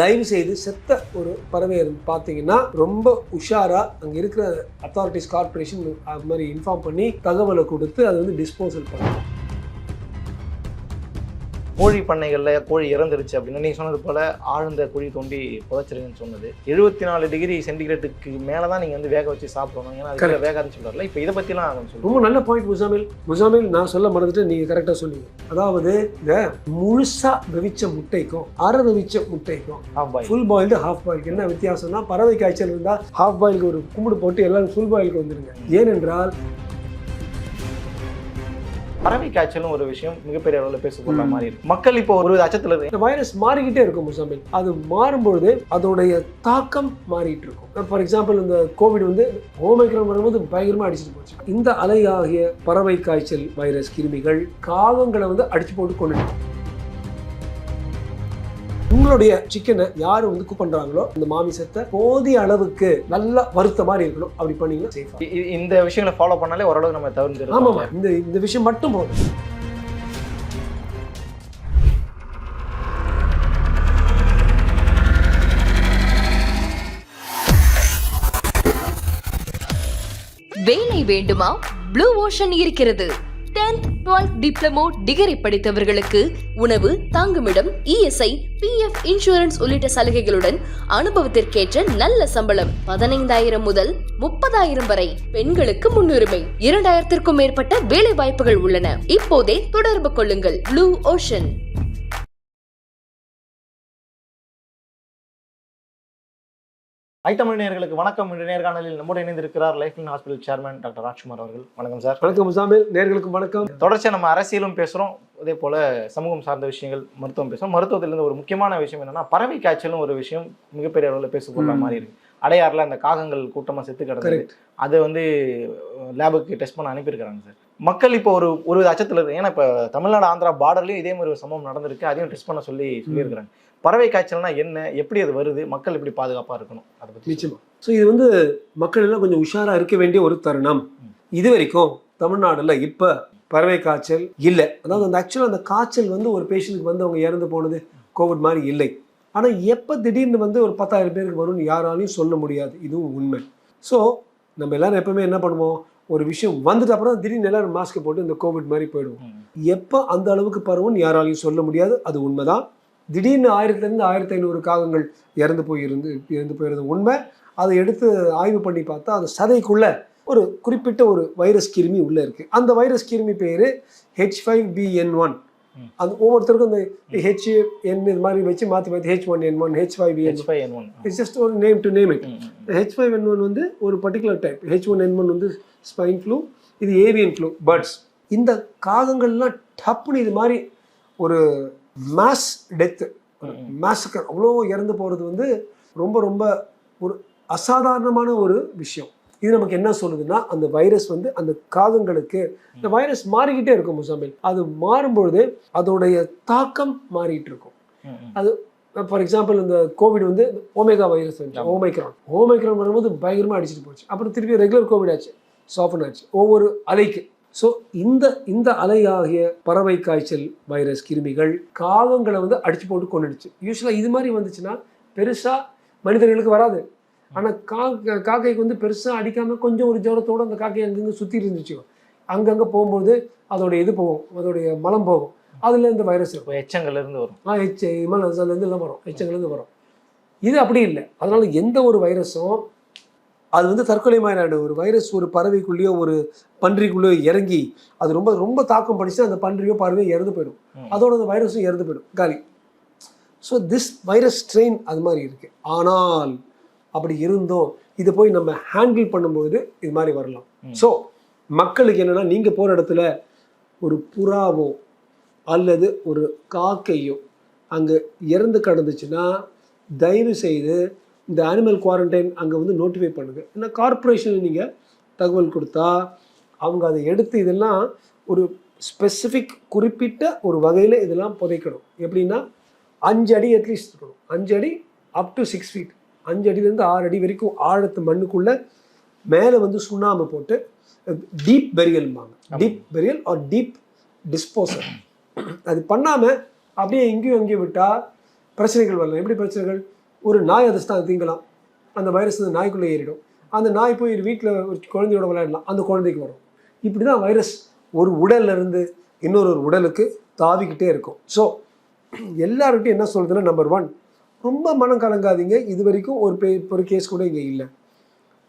தயவு செய்து செத்த ஒரு பறவை பார்த்தீங்கன்னா ரொம்ப உஷாரா அங்கே இருக்கிற அத்தாரிட்டிஸ் கார்பரேஷன் அது மாதிரி இன்ஃபார்ம் பண்ணி தகவலை கொடுத்து அதை வந்து டிஸ்போசல் பண்ணணும். கோழி பண்ணைகளில் கோழி இறந்துருச்சு அப்படின்னு நீங்கள் சொன்னது போல் ஆழ்ந்த குழி தோண்டி புதைச்சிருங்கன்னு சொன்னது 74 டிகிரி சென்டிகிரேட்டுக்கு மேலே தான் நீங்கள் வந்து வேக வச்சு சாப்பிடணும். ஏன்னா அதுக்கு வேகாதுன்னு சொல்கிறார்ல. இப்போ இதை பற்றிலாம் சொல்லுங்கள். ரொம்ப நல்ல பாயிண்ட் முசாமில் நான் சொல்ல மறந்துட்டு நீங்கள் கரெக்டாக சொன்னீங்க. அதாவது இந்த முழுசா வெவிச்ச முட்டைக்கும் அரை வெவிச்ச முட்டைக்கும் ஃபுல் பாயில்டு ஹாஃப் பாயிலுக்கு என்ன வித்தியாசம்னா, பறவை காய்ச்சல் இருந்தால் ஹாஃப் பாயிலுக்கு ஒரு கும்பிடு போட்டு எல்லாரும் ஃபுல் பாயிலுக்கு வந்துடுங்க. ஏனென்றால் பறவை காய்ச்சலும் ஒரு விஷயம் மிகப்பெரிய அளவில் பேசப்படுற மாதிரி இருக்கு. மக்கள் இப்போ ஒரு அச்சத்தில் இருக்கு. இந்த வைரஸ் மாறிக்கிட்டே இருக்கும் முசாமில். அது மாறும்பொழுது அதோடைய தாக்கம் மாறிட்டு இருக்கும். ஃபார் எக்ஸாம்பிள் இந்த கோவிட் வந்து ஓமைக்ரான் வரும்போது பயங்கரமா அடிச்சுட்டு போச்சு. இந்த அலையாகிய பறவை காய்ச்சல் வைரஸ் கிருமிகள் காகங்களை வந்து அடிச்சு போட்டு கொண்டு உங்களுடைய சிக்கனை யாரு வந்து குக் பண்றாங்களோ இந்த மாமிசத்தை போதிய அளவுக்கு நல்லா வருத்த மாதிரி இருக்கணும். அப்படி பண்ணீங்கன்னா சேஃபா. இந்த விஷயங்களை ஃபாலோ பண்ணாலே ஓரளவுக்கு நம்ம தவிர்த்து. ஆமாமா, இந்த விஷயம் மட்டும் போதும். வேலை வேண்டுமா? ப்ளூ ஓஷன் இருக்கிறது. 10th 12th டிப்ளமோ டிகிரி படித்தவர்களுக்கு உணவு, தங்குமிடம், இஎஸ்ஐ, பிஎஃப் இன்சூரன்ஸ் உள்ளிட்ட சலுகைகளுடன் அனுபவத்திற்கேற்ற நல்ல சம்பளம் 15,000 முதல் 30,000 வரை. பெண்களுக்கு முன்னுரிமை. 2,000க்கும் மேற்பட்ட வேலை வாய்ப்புகள் உள்ளன. இப்போதே தொடர்பு கொள்ளுங்கள். Blue ocean. ஐட்டமிழ் நேயர்களுக்கு வணக்கம். இன்று நேர்காணலில் நம்மோடு இணைந்திருக்கிறார் lifeline hospital chairman doctor Rajkumar அவர்கள். வணக்கம் சார். வணக்கம் முசாமில், நேயர்களுக்கு வணக்கம். தொடர்ச்சியாக நம்ம அரசியலும் பேசுகிறோம், அதே போல் சமூகம் சார்ந்த விஷயங்கள், மருத்துவம் பேசுகிறோம். மருத்துவத்திலிருந்து ஒரு முக்கியமான விஷயம் என்னன்னா, பறவை காய்ச்சலும் ஒரு விஷயம் மிகப்பெரிய அளவில் பேசப்படுற மாதிரி இருக்கு. அடையாறில் அந்த காகங்கள் கூட்டமாக செத்து கிடந்தது, அதை வந்து லேபுக்கு டெஸ்ட் பண்ண அனுப்பியிருக்கிறாங்க சார். மக்கள் இப்போ ஒரு அச்சத்தில் இருக்கு. ஏன்னா இப்போ தமிழ்நாடு ஆந்திரா பார்டர்லையும் இதே மாதிரி ஒரு சம்பவம் நடந்திருக்கு. அதையும் டெஸ்ட் பண்ண சொல்லியிருக்கிறாங்க. பறவை காய்ச்சல்னா என்ன, எப்படி அது வருது, மக்கள் எப்படி பாதுகாப்பாக இருக்கணும், அதை பற்றி நிச்சயமா. ஸோ இது வந்து மக்கள் எல்லாம் கொஞ்சம் உஷாராக இருக்க வேண்டிய ஒரு தருணம். இது வரைக்கும் தமிழ்நாடுல இப்போ பறவை காய்ச்சல் இல்லை. அதாவது அந்த ஆக்சுவலாக அந்த காய்ச்சல் வந்து ஒரு பேஷண்ட்டுக்கு வந்து அவங்க இறந்து போனது கோவிட் மாதிரி இல்லை. ஆனால் எப்போ திடீர்னு வந்து ஒரு 10,000 பேருக்கு வரும்னு யாராலையும் சொல்ல முடியாது. இதுவும் உண்மை. ஸோ நம்ம எல்லாரும் எப்பவுமே என்ன பண்ணுவோம், ஒரு விஷயம் வந்துட்டு அப்புறம் திடீர்னு எல்லாரும் மாஸ்க் போட்டு இந்த கோவிட் மாதிரி போயிடுவோம். எப்போ அந்த அளவுக்கு பரவும்னு யாராலையும் சொல்ல முடியாது. அது உண்மைதான். திடீர்னு 1000லேருந்து 1500 காகங்கள் இறந்து போயிருது உண்மை. அதை எடுத்து ஆய்வு பண்ணி பார்த்தா அந்த சதைக்குள்ள ஒரு குறிப்பிட்ட ஒரு வைரஸ் கிருமி உள்ள இருக்கு. அந்த வைரஸ் கிருமி பேரு H5BN1. அந்த ஒவ்வொருத்தருக்கும் அந்த HN இது மாதிரி வச்சு மாற்றி H1N1 H5BN1 இட்ஸ் ஜஸ்ட் ஒரு name to name it. H5N1 வந்து ஒரு பர்டிகுலர் டைப். H1N1 வந்து ஸ்பைன் ஃப்ளூ, இது ஏவியன் ஃப்ளூ, பர்ட்ஸ். இந்த காகங்கள்லாம் டப்புன்னு இது மாதிரி ஒரு மாஸ் டெத்து, மாசக்கர், அவ்வளோ இறந்து போகிறது வந்து ரொம்ப ரொம்ப ஒரு அசாதாரணமான ஒரு விஷயம். இது நமக்கு என்ன சொல்லுதுன்னா, அந்த வைரஸ் வந்து அந்த காகங்களுக்கு, இந்த வைரஸ் மாறிக்கிட்டே இருக்கும் முசாமில். அது மாறும்பொழுது அதோடைய தாக்கம் மாறிட்டு இருக்கும். அது ஃபார் எக்ஸாம்பிள் இந்த கோவிட் வந்து ஓமேகா வைரஸ் வந்து ஓமைக்ரான் வரும்போது பயங்கரமாக அடிச்சுட்டு போச்சு. அப்புறம் திருப்பி ரெகுலர் கோவிட் ஆச்சு, சாஃபன் ஆச்சு ஒவ்வொரு அலைக்கு. ஸோ இந்த அலையாகிய பறவை காய்ச்சல் வைரஸ் கிருமிகள் காகங்களை வந்து அடிச்சு போட்டு கொண்டுடுச்சு. யூஸ்வலாக இது மாதிரி வந்துச்சுன்னா பெருசாக மனிதர்களுக்கு வராது. ஆனால் காக்கைக்கு வந்து பெருசாக அடிக்காமல் கொஞ்சம் ஒரு ஜுரத்தோடு அந்த காக்கை அங்கங்கே சுற்றி இருந்துச்சு. அங்கங்கே போகும்போது அதோடைய இது போகும், அதோடைய மலம் போகும், அதில் இந்த வைரஸ் இருக்கும். எச்சங்கள்லேருந்து வரும். மலத்துலேருந்து எல்லாம் வரும், எச்சங்கள்லேருந்து வரும். இது அப்படி இல்லை. அதனால எந்த ஒரு வைரஸும் அது வந்து தற்கொலை மாதிரி ஒரு வைரஸ் ஒரு பறவைக்குள்ளேயோ ஒரு பன்றிக்குள்ளேயோ இறங்கி அது ரொம்ப ரொம்ப தாக்கம் படிச்சு அந்த பன்றியோ பறவையோ இறந்து போயிடும். அதோட அந்த வைரஸும் இறந்து போயிடும், காலி. ஸோ திஸ் வைரஸ் ஸ்ட்ரெயின் அது மாதிரி இருக்கு. ஆனால் அப்படி இருந்தோம் இதை போய் நம்ம ஹேண்டில் பண்ணும்போது இது மாதிரி வரலாம். ஸோ மக்களுக்கு என்னன்னா, நீங்க போற இடத்துல ஒரு புறாவோ அல்லது ஒரு காக்கையோ அங்கே இறந்து கிடந்துச்சுன்னா தயவு செய்து இந்த அனிமல் குவாரண்டைன் அங்கே வந்து நோட்டிஃபை பண்ணுங்கள். ஏன்னா கார்பரேஷன் நீங்கள் தகவல் கொடுத்தா அவங்க அதை எடுத்து இதெல்லாம் ஒரு ஸ்பெசிஃபிக் குறிப்பிட்ட ஒரு வகையில் இதெல்லாம் புதைக்கணும். எப்படின்னா 5 அடி அட்லீஸ்ட் இருக்கணும். 5 அடி அப் டு 6 feet, 5 அடியிலேருந்து 6 அடி வரைக்கும் ஆழத்து மண்ணுக்குள்ளே மேலே வந்து சுண்ணாம்பு போட்டு டீப் பெரியல்பாங்க. Deep burial or deep disposal. அது பண்ணாமல் அப்படியே எங்கேயும் விட்டால் பிரச்சனைகள் வரலாம். எப்படி பிரச்சனைகள்? ஒரு நாய் அதிர்ஷ்டம் தீங்கலாம், அந்த வைரஸ் வந்து நாய்க்குள்ளே ஏறிடும். அந்த நாய் போய் வீட்டில் ஒரு குழந்தையோட விளையாடலாம், அந்த குழந்தைக்கு வரும். இப்படி தான் வைரஸ் ஒரு உடல்ல இருந்து இன்னொரு உடலுக்கு தாவிக்கிட்டே இருக்கும். ஸோ எல்லார்கிட்டையும் என்ன சொல்றதுன்னா, நம்பர் 1, ரொம்ப மனம் கலங்காதீங்க. இது வரைக்கும் ஒரு கேஸ் கூட இங்கே இல்லை.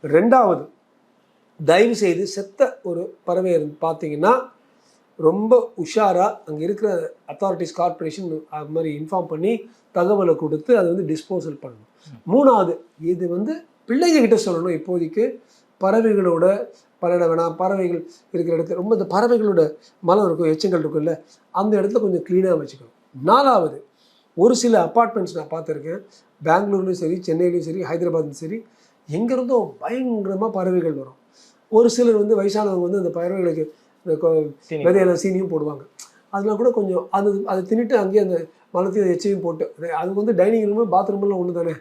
2வது, தயவு செய்து செத்த ஒரு பறவை பார்த்தீங்கன்னா ரொம்ப உஷாராக அங்கே இருக்கிற அத்தாரிட்டிஸ், கார்பரேஷன் அது மாதிரி இன்ஃபார்ம் பண்ணி தகவலை கொடுத்து அதை வந்து டிஸ்போசல் பண்ணணும். 3வது, இது வந்து பிள்ளைங்ககிட்ட சொல்லணும். இப்போதைக்கு பறவைகளோட பலட வேணாம், பறவைகள் இருக்கிற இடத்துல ரொம்ப இந்த பறவைகளோட மலம் இருக்கும், எச்சங்கள் இருக்கும்ல, அந்த இடத்துல கொஞ்சம் க்ளீனாக வச்சுக்கணும். 4வது, ஒரு சில அப்பார்ட்மெண்ட்ஸ் நான் பார்த்துருக்கேன், பெங்களூர்லேயும் சரி, சென்னையிலையும் சரி, ஹைதராபாத்லையும் சரி, எங்கேருந்தோ பயங்கரமாக பறவைகள் வரும். ஒரு சிலர் வந்து வயசானவங்க வந்து அந்த பறவைகளுக்கு இந்த விதையெல்லாம் சீனியும் போடுவாங்க. அதெல்லாம் கூட கொஞ்சம் அதை தின்னுட்டு அங்கேயே அந்த மலத்தையும் எச்சையும் போட்டு, அது வந்து டைனிங் ரூமு பாத்ரூமெல்லாம் ஒன்று தானே,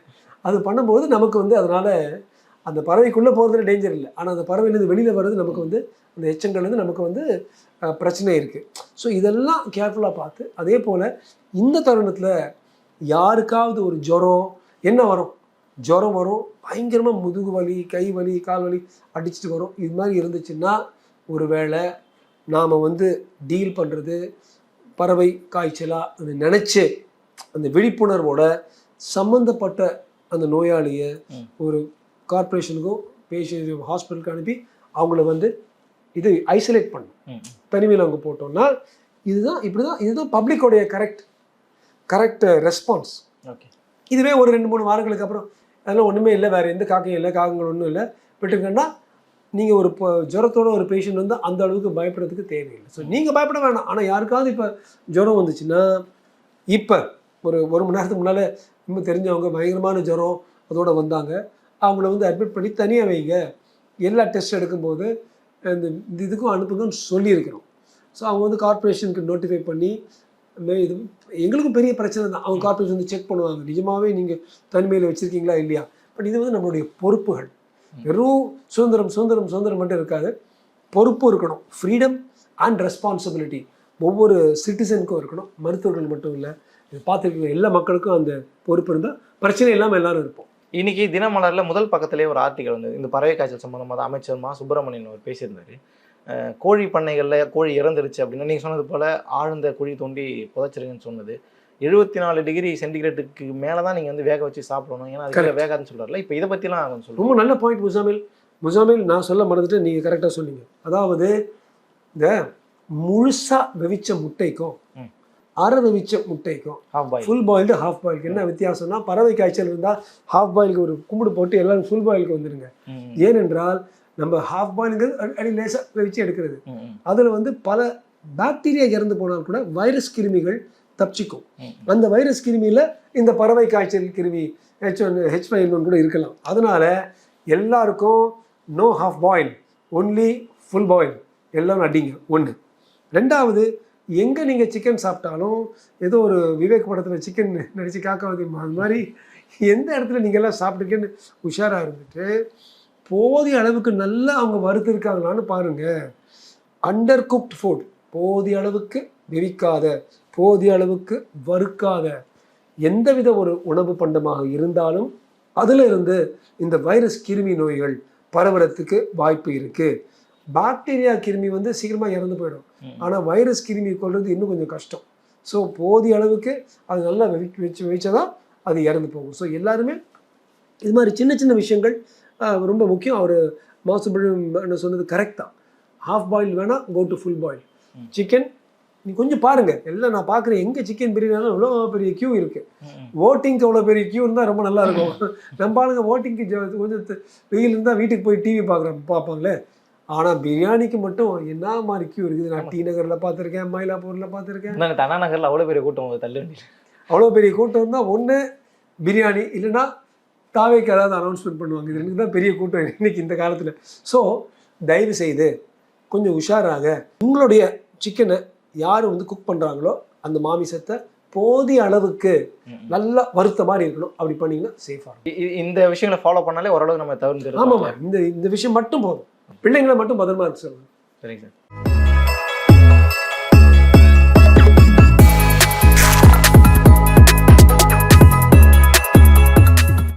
அது பண்ணும்போது நமக்கு வந்து அதனால் அந்த பறவைக்குள்ளே போகிறதுல டேஞ்சர் இல்லை. ஆனால் அந்த பறவையிலேருந்து வெளியில் வர்றது நமக்கு வந்து அந்த எச்சங்கள்லேருந்து நமக்கு வந்து பிரச்சனை இருக்குது. ஸோ இதெல்லாம் கேர்ஃபுல்லாக பார்த்து, அதே போல் இந்த தருணத்தில் யாருக்காவது ஒரு ஜுரம் என்ன வரும், ஜுரம் வரும், பயங்கரமாக முதுகு வலி, கை வலி, கால் வலி அடிச்சுட்டு வரும். இது மாதிரி இருந்துச்சுன்னா ஒருவேளை நாம் வந்து டீல் பண்ணுறது பறவை காய்ச்சலாக அது நினச்சி அந்த விழிப்புணர்வோட சம்மந்தப்பட்ட அந்த நோயாளியை ஒரு கார்பரேஷனுக்கும் பேஷண்ட் ஹாஸ்பிட்டலுக்கு அனுப்பி அவங்கள வந்து இது ஐசோலேட் பண்ணணும், தனிமையில் அவங்க போட்டோம்னா இதுதான் பப்ளிக்கோடைய கரெக்ட் ரெஸ்பான்ஸ். ஓகே, இதுவே ஒரு 2-3 வாரங்களுக்கு அப்புறம் அதெல்லாம் ஒன்றுமே இல்லை, வேறு எந்த காக்கையும் இல்லை, காகங்கள் ஒன்றும் இல்லை விட்டுருங்கன்னா, நீங்கள் ஒரு ஜுரத்தோட ஒரு பேஷண்ட் வந்து அந்த அளவுக்கு பயப்படுறதுக்கு தேவையில்லை. ஸோ நீங்கள் பயப்பட வேணாம். ஆனால் யாருக்காவது இப்போ ஜுரம் வந்துச்சுன்னா, இப்போ ஒரு மணி நேரத்துக்கு முன்னால் ரொம்ப தெரிஞ்சவங்க பயங்கரமான ஜுரம் அதோடு வந்தாங்க, அவங்கள வந்து அட்மிட் பண்ணி தனியாக வைங்க, எல்லா டெஸ்ட் எடுக்கும்போது இந்த இதுக்கும் அனுப்புங்கன்னு சொல்லியிருக்கிறோம். ஸோ அவங்க வந்து கார்பரேஷனுக்கு நோட்டிஃபை பண்ணி, இது எங்களுக்கும் பெரிய பிரச்சனை தான், அவங்க கார்பரேஷன் வந்து செக் பண்ணுவாங்க நிஜமாகவே நீங்கள் தனிமையில் வச்சுருக்கீங்களா இல்லையா. பட் இது வந்து நம்மளுடைய பொறுப்புகள். வெறும் சுதந்திரம் மட்டும் இருக்காது, பொறுப்பு இருக்கணும். ஃப்ரீடம் அண்ட் ரெஸ்பான்சிபிலிட்டி ஒவ்வொரு சிட்டிசனுக்கும் இருக்கணும், மருத்துவர்கள் மட்டும் இல்லை, இது பார்த்துருக்கிற எல்லா மக்களுக்கும் அந்த பொறுப்பு இருந்தால் பிரச்சனை இல்லாமல் எல்லாரும் இருப்போம். இன்னைக்கு தினமலரில் முதல் பக்கத்திலே ஒரு ஆர்டிகல் வந்து இந்த பறவை காய்ச்சல் சம்பந்தமாக அமைச்சர் மா சுப்பிரமணியன் அவர் பேசியிருந்தாரு. கோழி பண்ணைகளில் கோழி இறந்துருச்சு அப்படின்னா நீங்கள் சொன்னது போல் ஆழ்ந்த குழி தோண்டி புதைச்சிருங்கன்னு சொன்னது. 74 டிகிரி சென்டிகிரேட்டுக்கு மேலே தான் நீங்கள் வந்து வேக வச்சு சாப்பிடணும், ஏன்னா அதுக்கு வேகாதுன்னு சொல்கிறார்ல. இப்போ இதை பற்றிலாம் கொஞ்சம் சொல்லுங்கள். ரொம்ப நல்ல பாயிண்ட் முசாமில், நான் சொல்ல மறந்துட்டு நீங்கள் கரெக்டாக சொன்னீங்க. அதாவது இந்த முழுசாக வெவிச்ச முட்டைக்கும் அரை வெவிச்ச முட்டைக்கும் ஃபுல் பாயில்டு ஹாஃப் பாயிலுக்கு என்ன வித்தியாசம்னா, பறவை காய்ச்சல் இருந்தால் ஹாஃப் பாயிலுக்கு ஒரு கும்பிடு போட்டு எல்லாரும் ஃபுல் பாயிலுக்கு வந்துடுங்க. ஏனென்றால் நம்ம ஹாஃப் பாயிலுங்கிறது அடி லேசாக வெவிச்சு எடுக்கிறது, அதில் வந்து பல பாக்டீரியா இறந்து போனால் கூட வைரஸ் கிருமிகள் தப்பிச்சிக்கும். அந்த வைரஸ் கிருமியில் இந்த பறவை காய்ச்சல் கிருமி H1N1 கூட இருக்கலாம். அதனால எல்லாருக்கும் no half boil, only full boil, எல்லாம் அடிங்க. 1. 2வது, எங்கே நீங்கள் சிக்கன் சாப்பிட்டாலும் ஏதோ ஒரு விவேக் படத்தில் சிக்கன் நடித்து காக்காவதிமா அது மாதிரி எந்த இடத்துல நீங்கள் எல்லாம் சாப்பிட்டுருக்கேன்னு உஷாராக இருந்துட்டு போதிய அளவுக்கு நல்லா அவங்க வறுத்துருக்காங்களான்னு பாருங்கள். அண்டர் குக்ட் ஃபுட், போதிய அளவுக்கு வெவிக்காத, போதிய அளவுக்கு வறுக்காத எந்தவித ஒரு உணவு பண்டமாக இருந்தாலும் அதில் இருந்து இந்த வைரஸ் கிருமி நோய்கள் பரவுறதுக்கு வாய்ப்பு இருக்குது. பாக்டீரியா கிருமி வந்து சீக்கிரமாக இறந்து போயிடும், ஆனால் வைரஸ் கிருமி கொள்வது இன்னும் கொஞ்சம் கஷ்டம். ஸோ போதிய அளவுக்கு அது நல்லா வச்சதான் அது இறந்து போகும். ஸோ எல்லாருமே இது மாதிரி சின்ன சின்ன விஷயங்கள் ரொம்ப முக்கியம். அவர் மாசுபடு சொன்னது கரெக்ட் தான். ஹாஃப் பாயில் வேணால் go to full boil. Chicken நீ கொஞ்சம் பாருங்கள், எல்லாம் நான் பார்க்குறேன், எங்கே சிக்கன் பிரியாணினாலும் எவ்வளோ பெரிய க்யூ இருக்குது. ஓட்டிங்க்கு எவ்வளோ பெரிய க்யூ இருந்தால் ரொம்ப நல்லா இருக்கும். நம்ம ஆளுங்க ஓட்டிங்க்கு கொஞ்சம் வெயில் இருந்தால் வீட்டுக்கு போய் டிவி பார்ப்பாங்களே, ஆனால் பிரியாணிக்கு மட்டும் என்ன மாதிரி க்யூ இருக்குது. நான் டி நகரில் பார்த்துருக்கேன், மயிலாப்பூரில் பார்த்துருக்கேன், அண்ணா நகரில் அவ்வளோ பெரிய கூட்டம் தள்ளி அவ்வளோ பெரிய கூட்டம் இருந்தால் ஒன்று பிரியாணி இல்லைன்னா தாவேக்கு ஏதாவது அனௌன்ஸ்மெண்ட் பண்ணுவாங்க. இது எனக்கு தான் பெரிய கூட்டம் இன்னைக்கு இந்த காலத்தில். ஸோ தயவு செய்து கொஞ்சம் உஷாராக உங்களுடைய சிக்கனை யார் வந்து குக் பண்ணுறாங்களோ அந்த மாமிசத்தை போதிய அளவுக்கு நல்லா வருத்த மாதிரி இருக்கணும். அப்படி பண்ணிங்கன்னா சேஃபாக இருக்கும். இந்த விஷயங்களை ஃபாலோ பண்ணாலே ஓரளவு நம்ம தவிர்த்து. ஆமாம், இந்த விஷயம் மட்டும் போதும். பிள்ளைங்களை மட்டும் பத்திரமா இருக்கு சொல்லுங்கள். சரிங்க சார்.